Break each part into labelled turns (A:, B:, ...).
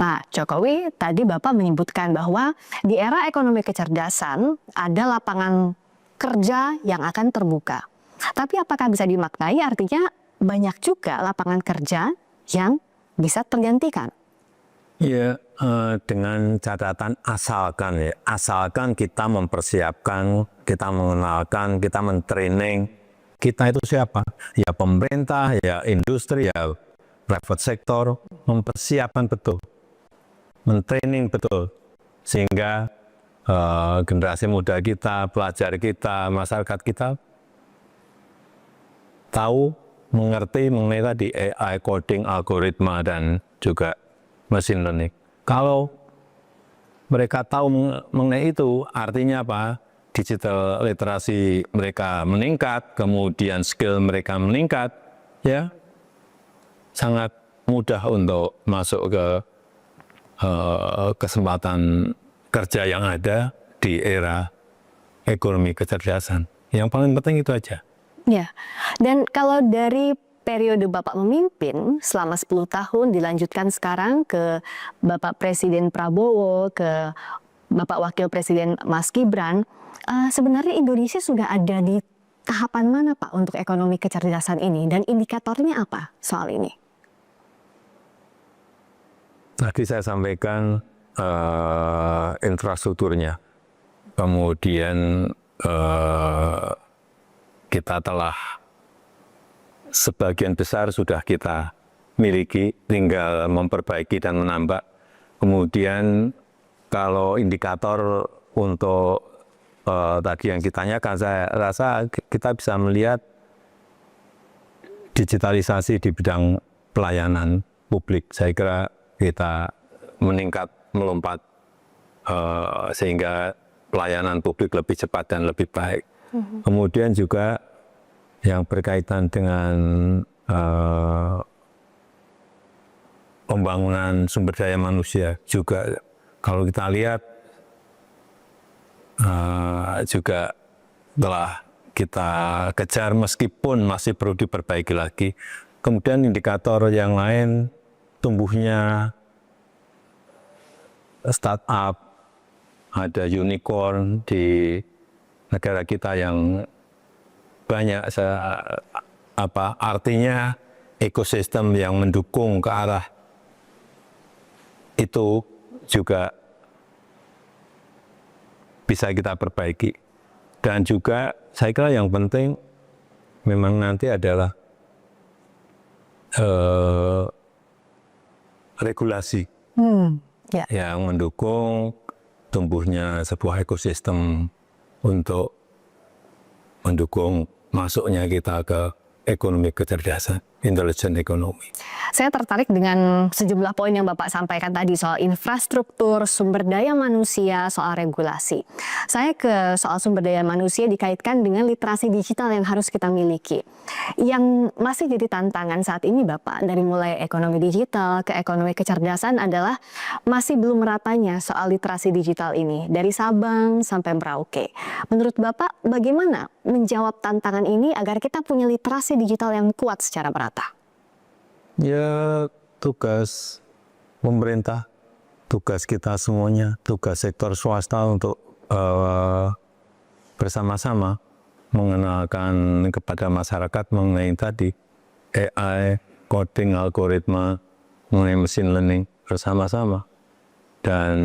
A: Pak Jokowi, tadi Bapak menyebutkan bahwa di era ekonomi kecerdasan ada lapangan kerja yang akan terbuka. Tapi apakah bisa dimaknai artinya banyak juga lapangan kerja yang bisa tergantikan?
B: Ya, dengan catatan asalkan ya, asalkan kita mempersiapkan, kita mengenalkan, kita mentraining, kita itu siapa? Ya pemerintah, ya industri, ya private sector, mempersiapkan betul, mentraining betul, sehingga generasi muda kita, pelajar kita, masyarakat kita tahu, mengerti mengenai tadi AI, coding, algoritma, dan juga machine learning. Kalau mereka tahu mengenai itu, artinya apa? Digital literasi mereka meningkat, kemudian skill mereka meningkat, ya sangat mudah untuk masuk ke kesempatan kerja yang ada di era ekonomi kecerdasan. Yang paling penting itu aja.
A: Ya, dan kalau dari periode Bapak memimpin selama 10 tahun dilanjutkan sekarang ke Bapak Presiden Prabowo, ke Bapak Wakil Presiden Mas Gibran, sebenarnya Indonesia sudah ada di tahapan mana Pak untuk ekonomi kecerdasan ini dan indikatornya apa soal ini?
B: Tadi saya sampaikan infrastrukturnya, kemudian kita telah sebagian besar sudah kita miliki, tinggal memperbaiki dan menambah. Kemudian kalau indikator untuk tadi yang ditanyakan, saya rasa kita bisa melihat digitalisasi di bidang pelayanan publik. Saya kira kita meningkat, melompat, sehingga pelayanan publik lebih cepat dan lebih baik. Kemudian juga yang berkaitan dengan pembangunan sumber daya manusia juga, kalau kita lihat juga telah kita kejar meskipun masih perlu diperbaiki lagi. Kemudian indikator yang lain, tumbuhnya startup, ada unicorn di negara kita yang banyak, artinya ekosistem yang mendukung ke arah itu juga bisa kita perbaiki. Dan juga saya kira yang penting memang nanti adalah regulasi yang mendukung tumbuhnya sebuah ekosistem untuk mendukung masuknya kita ke ekonomi kecerdasan, intelligent economy.
A: Saya tertarik dengan sejumlah poin yang Bapak sampaikan tadi soal infrastruktur, sumber daya manusia, soal regulasi. Saya ke soal sumber daya manusia dikaitkan dengan literasi digital yang harus kita miliki. Yang masih jadi tantangan saat ini Bapak, dari mulai ekonomi digital ke ekonomi kecerdasan adalah masih belum meratanya soal literasi digital ini, dari Sabang sampai Merauke. Menurut Bapak, bagaimana menjawab tantangan ini agar kita punya literasi digital yang kuat secara merata?
B: Ya, tugas pemerintah, tugas kita semuanya, tugas sektor swasta untuk bersama-sama mengenalkan kepada masyarakat mengenai tadi AI, coding, algoritma, mengenai machine learning bersama-sama, dan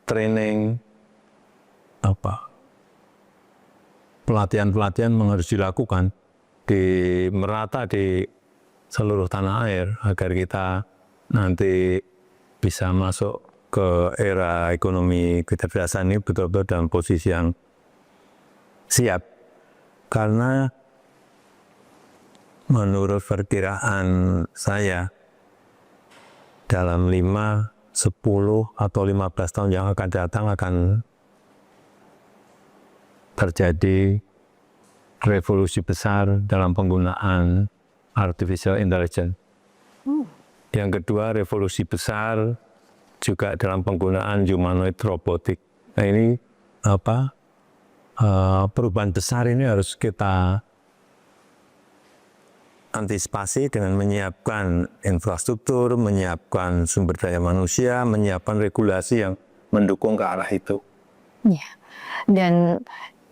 B: training pelatihan-pelatihan harus dilakukan merata di seluruh tanah air agar kita nanti bisa masuk ke era ekonomi kecerdasan ini betul-betul dalam posisi yang siap. Karena menurut perkiraan saya dalam 5, 10, atau 15 tahun yang akan datang akan terjadi revolusi besar dalam penggunaan artificial intelligence. Yang kedua, revolusi besar juga dalam penggunaan humanoid robotik. Nah ini perubahan besar ini harus kita antisipasi dengan menyiapkan infrastruktur, menyiapkan sumber daya manusia, menyiapkan regulasi yang mendukung ke arah itu.
A: Ya. Dan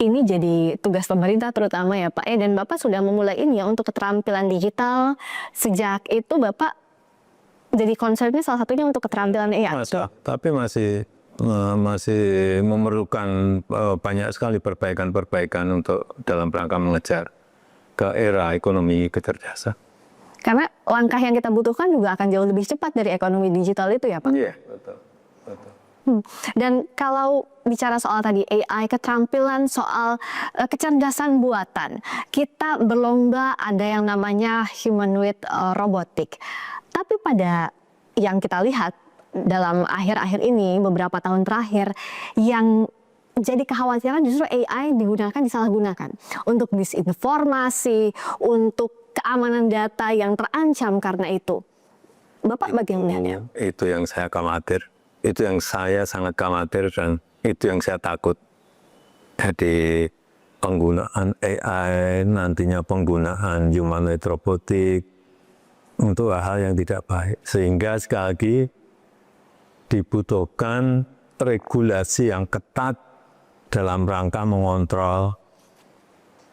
A: ini jadi tugas pemerintah terutama ya Pak. Dan Bapak sudah memulai ini ya untuk keterampilan digital. Sejak itu Bapak jadi concernnya salah satunya untuk keterampilan AI.
B: Tapi masih memerlukan banyak sekali perbaikan-perbaikan untuk dalam rangka mengejar ke era ekonomi kecerdasan.
A: Karena langkah yang kita butuhkan juga akan jauh lebih cepat dari ekonomi digital itu ya Pak.
B: Iya, betul.
A: Dan kalau bicara soal tadi AI, keterampilan soal kecerdasan buatan, kita berlomba ada yang namanya humanoid robotic. Tapi pada yang kita lihat dalam akhir-akhir ini, beberapa tahun terakhir, yang jadi kekhawatiran justru AI disalahgunakan untuk disinformasi, untuk keamanan data yang terancam karena itu. Bapak bagaimana?
B: Itu yang saya khawatir. Itu yang saya sangat khawatir dan itu yang saya takut. Jadi penggunaan AI, nantinya penggunaan humanoid robotik untuk hal yang tidak baik. Sehingga sekali lagi dibutuhkan regulasi yang ketat dalam rangka mengontrol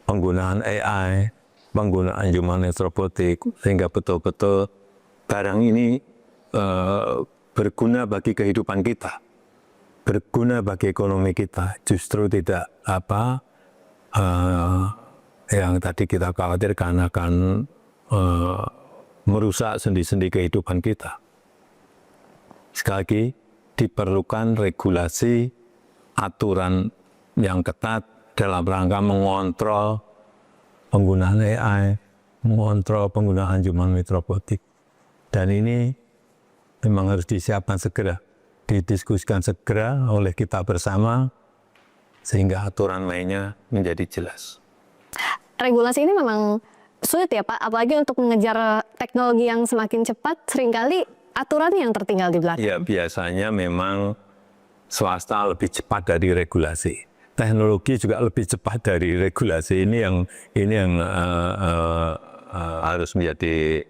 B: penggunaan AI, penggunaan humanoid robotik, sehingga betul-betul barang ini berguna bagi kehidupan kita, berguna bagi ekonomi kita, justru tidak yang tadi kita khawatirkan akan merusak sendi-sendi kehidupan kita. Sekali lagi, diperlukan regulasi, aturan yang ketat dalam rangka mengontrol penggunaan AI, mengontrol penggunaan humanoid robotik. Dan ini memang harus disiapkan segera, didiskusikan segera oleh kita bersama, sehingga aturan mainnya menjadi jelas.
A: Regulasi ini memang sulit ya Pak, apalagi untuk mengejar teknologi yang semakin cepat, seringkali aturan yang tertinggal di belakang.
B: Ya, biasanya memang swasta lebih cepat dari regulasi. Teknologi juga lebih cepat dari regulasi. Ini yang harus menjadi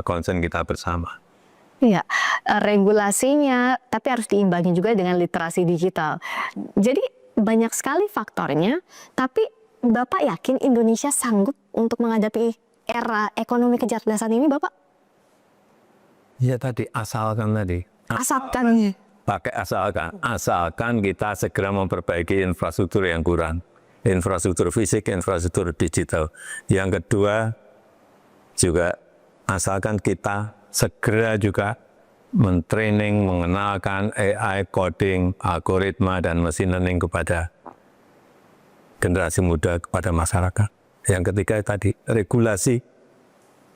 B: concern kita bersama.
A: Iya, regulasinya, tapi harus diimbangi juga dengan literasi digital. Jadi banyak sekali faktornya, tapi Bapak yakin Indonesia sanggup untuk menghadapi era ekonomi kecerdasan ini, Bapak?
B: Ya tadi, asalkan. Pakai asalkan kita segera memperbaiki infrastruktur yang kurang. Infrastruktur fisik, infrastruktur digital. Yang kedua, juga asalkan kita segera juga mentraining, mengenalkan AI, coding, algoritma, dan machine learning kepada generasi muda, kepada masyarakat. Yang ketiga tadi, regulasi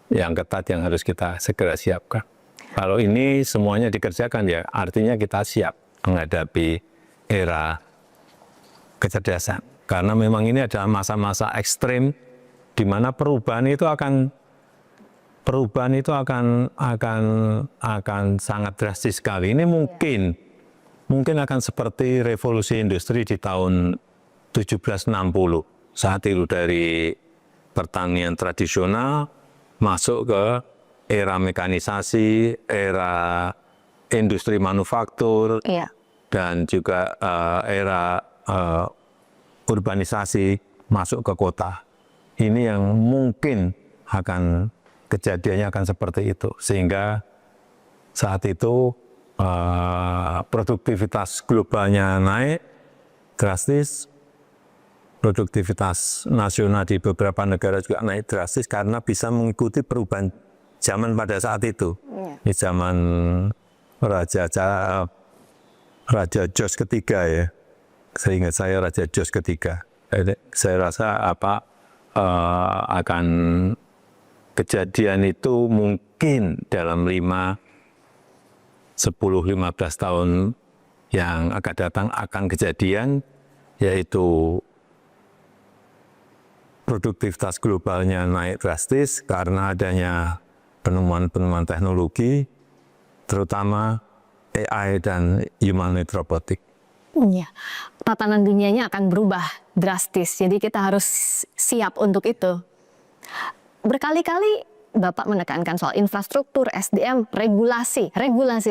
B: yang ketat yang harus kita segera siapkan. Kalau ini semuanya dikerjakan ya, artinya kita siap menghadapi era kecerdasan. Karena memang ini adalah masa-masa ekstrim di mana perubahan itu akan sangat drastis sekali. Ini mungkin akan seperti revolusi industri di tahun 1760. Saat itu dari pertanian tradisional masuk ke era mekanisasi, era industri manufaktur, dan juga era urbanisasi masuk ke kota. Ini yang mungkin kejadiannya akan seperti itu, sehingga saat itu produktivitas globalnya naik drastis, produktivitas nasional di beberapa negara juga naik drastis karena bisa mengikuti perubahan zaman pada saat itu. Di zaman Raja George ketiga ya, seingat saya Raja George ketiga. Saya rasa akan kejadian itu mungkin dalam 10-15 tahun yang akan datang akan kejadian, yaitu produktivitas globalnya naik drastis karena adanya penemuan-penemuan teknologi, terutama AI dan humanoid robotik.
A: Iya, tatanan dunianya akan berubah drastis, jadi kita harus siap untuk itu. Berkali-kali Bapak menekankan soal infrastruktur, SDM, regulasi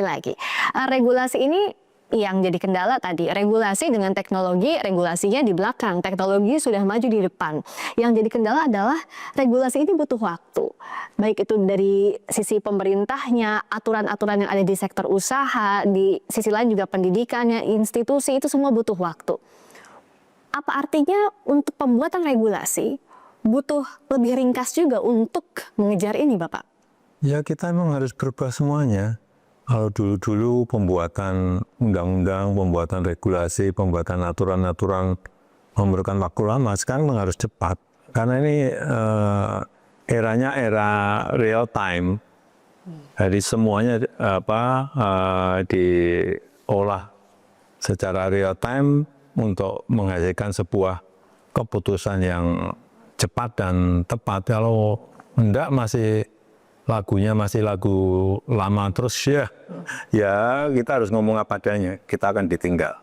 A: lagi. Regulasi ini yang jadi kendala tadi, regulasi dengan teknologi, regulasinya di belakang, teknologi sudah maju di depan. Yang jadi kendala adalah regulasi ini butuh waktu. Baik itu dari sisi pemerintahnya, aturan-aturan yang ada di sektor usaha, di sisi lain juga pendidikannya, institusi, itu semua butuh waktu. Apa artinya untuk pembuatan regulasi butuh lebih ringkas juga untuk mengejar ini, Bapak?
B: Ya kita memang harus berubah semuanya. Kalau dulu-dulu pembuatan undang-undang, pembuatan regulasi, pembuatan aturan-aturan memerlukan waktu lama, sekarang memang harus cepat. Karena ini eranya era real time. Jadi semuanya diolah secara real time untuk menghasilkan sebuah keputusan yang cepat dan tepat. Kalau enggak lagunya masih lagu lama terus ya kita harus ngomong apa adanya, kita akan ditinggal.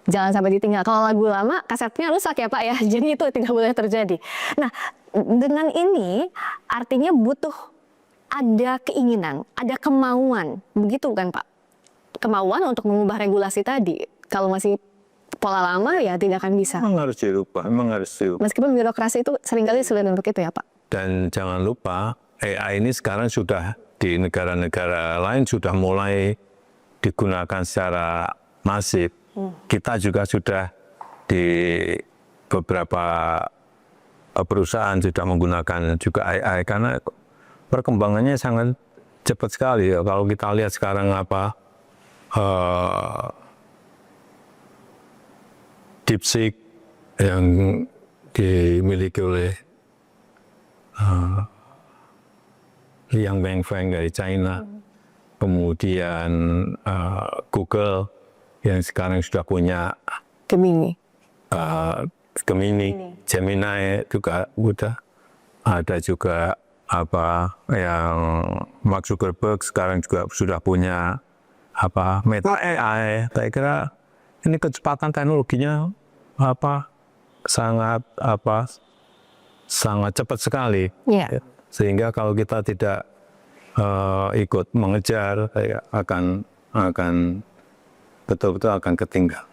A: Jangan sampai ditinggal. Kalau lagu lama kasetnya rusak ya Pak ya, jadi itu tidak boleh terjadi. Nah, dengan ini artinya butuh ada keinginan, ada kemauan, begitu kan Pak? Kemauan untuk mengubah regulasi tadi. Kalau masih pola lama ya tidak akan bisa.
B: Memang harus dirubah.
A: Meskipun birokrasi itu seringkali sulit untuk itu ya Pak.
B: Dan jangan lupa AI ini sekarang sudah di negara-negara lain sudah mulai digunakan secara masif. Kita juga sudah di beberapa perusahaan sudah menggunakan juga AI karena perkembangannya sangat cepat sekali. Kalau kita lihat sekarang DeepSeek yang dimiliki oleh Liang Wenfeng dari China, kemudian Google yang sekarang sudah punya
A: Gemini,
B: Gemini juga udah ada juga yang Mark Zuckerberg sekarang juga sudah punya Meta AI. Saya kira ini kecepatan teknologinya sangat cepat sekali.
A: yeah.
B: Sehingga kalau kita tidak ikut mengejar, akan betul-betul akan ketinggal.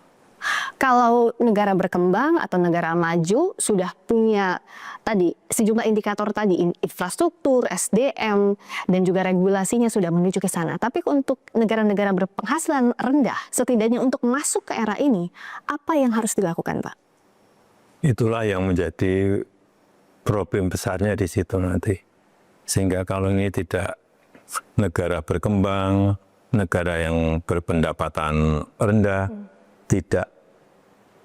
A: Kalau negara berkembang atau negara maju sudah punya tadi sejumlah indikator tadi, infrastruktur, SDM, dan juga regulasinya sudah menuju ke sana. Tapi untuk negara-negara berpenghasilan rendah, setidaknya untuk masuk ke era ini, apa yang harus dilakukan, Pak?
B: Itulah yang menjadi problem besarnya di situ nanti. Sehingga kalau ini tidak negara berkembang, negara yang berpendapatan rendah, tidak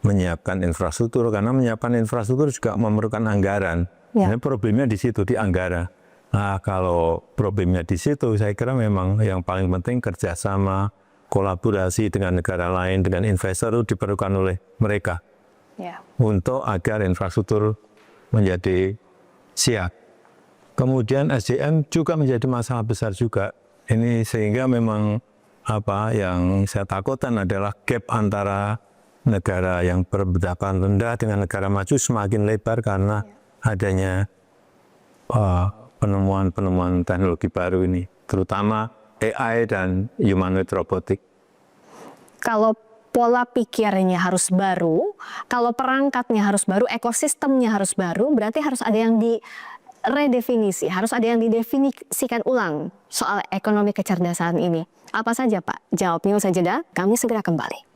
B: menyiapkan infrastruktur, karena menyiapkan infrastruktur juga memerlukan anggaran.
A: Ya.
B: Nah, problemnya di situ, di anggaran. Nah, kalau problemnya di situ, saya kira memang yang paling penting kerjasama, kolaborasi dengan negara lain, dengan investor itu diperlukan oleh mereka.
A: Ya.
B: Untuk agar infrastruktur menjadi siap. Kemudian SDM juga menjadi masalah besar juga. Ini sehingga memang yang saya takutkan adalah gap antara negara yang berpendapatan rendah dengan negara maju semakin lebar karena adanya penemuan-penemuan teknologi baru ini, terutama AI dan humanoid robotik. Kalau
A: pola pikirnya harus baru, kalau perangkatnya harus baru, ekosistemnya harus baru, berarti harus ada yang diredefinisi, harus ada yang didefinisikan ulang soal ekonomi kecerdasan ini. Apa saja Pak? Jawabnya usai jeda, kami segera kembali.